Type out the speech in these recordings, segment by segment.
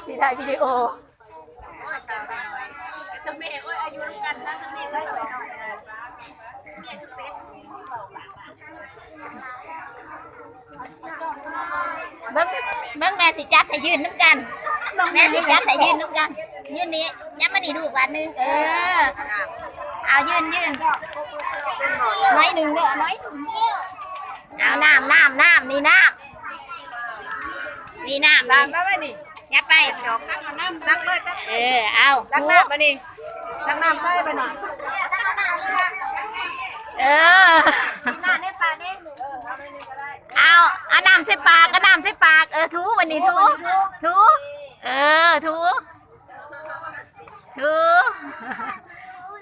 สิถ่ายวิดีโอจะเมย์ก็อายุกันนะจะเมย์ได้หน่อยเมียคือเซ็ตเบิ้งแม่สิจัดให้ยืนน้ำกันแม่สิจัดให้ยืนน้ำกันยืนนี้ย้ำมานี่ดูกันนึงเอายืนน้อยหนึ่งเด้อน้อยเอาน้ำนี่น้ำมาไปนี่ยัดไปดอกน้ำตักเลยเอาตักน้ำมานี่ตักน้ำได้ไปหน่อยน้ำในปากนี่เอาน้ำใส่ปากทูวันนี้ทู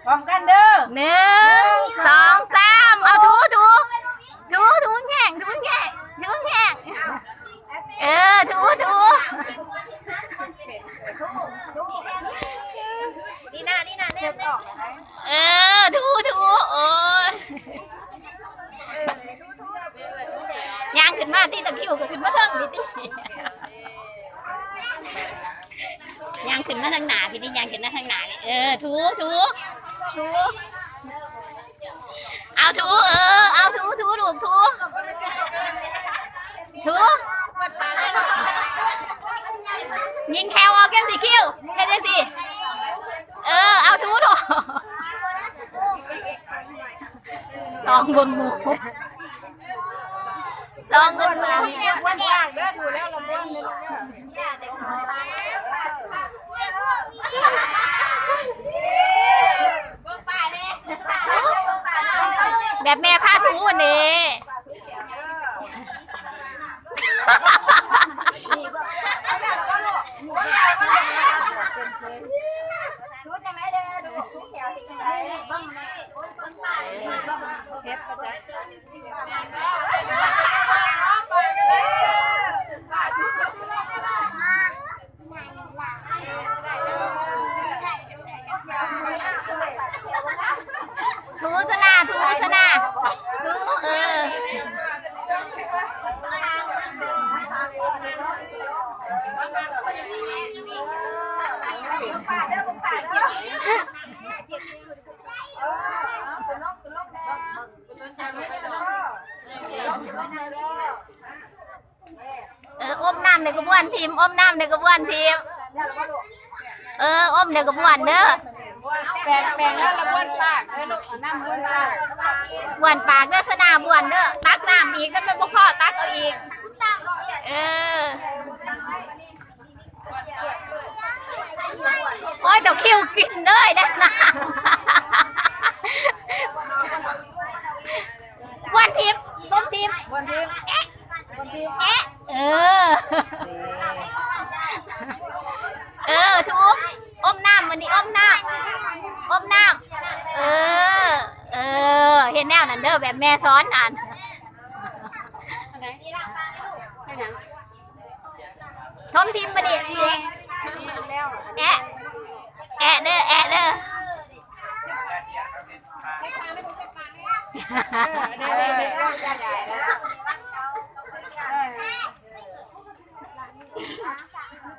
พร้อมกันเด้อ1 2 3เอาทูแข่งทูนี่นะเนี่ยทูโอ้ยยางขึ้นมาที่ตะคิวก็ขึ้นมาเพิ่งดิยางขึ้นมาทางหนาพี่นี่ยางขึ้นมาทางหนานี่ทูเอาทูเอาทูลูกทูยิงแควเอาแค่สิคิวแค่สิเอาทูดูลองบนงูวันปากเด้อดูแล้วเราบ้วนแบบแม่ผ้าทูวันนี้ทูสนาอมน้ำในกระบวนทีมอมน้ำในกระบวนทีมอมในกระบวนเด้อแปลงแล้วเราบ้วนปากเด้อลูกน้ำบ้วนปากบ้วนปากเด้อสนาบ้วนเด้อตักน้ำอีกถ้ามันบ่พอตักเอาอีกโอ้ยเดี๋ยวคิวกินเลยนะบ้วนทีมต้มทีมทุกอมน้ำวันนี้อมน้ำเห็นแนวนั้นเด้อแบบแม่ซ้อนอ่านทมทีมมาดิแอะเด้อ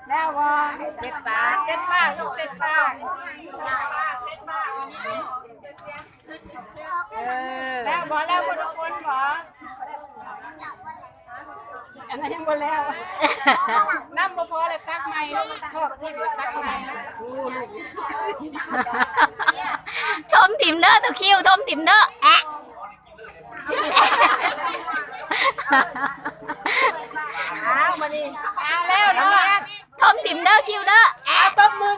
แล้วว่าเจ็ดปากแล้วบอแล้วคนทุกคนบออันนั้นยังบอแล้วน้ำบอพอเลยตักใหม่ทอดที่เหลือตักใหม่ทมถิ่มเด้อตัวคิวทมถิ่มเด้อเอามาดิเอาแล้วเนาะทมถิ่มเด้อคิวเด้อตบมือ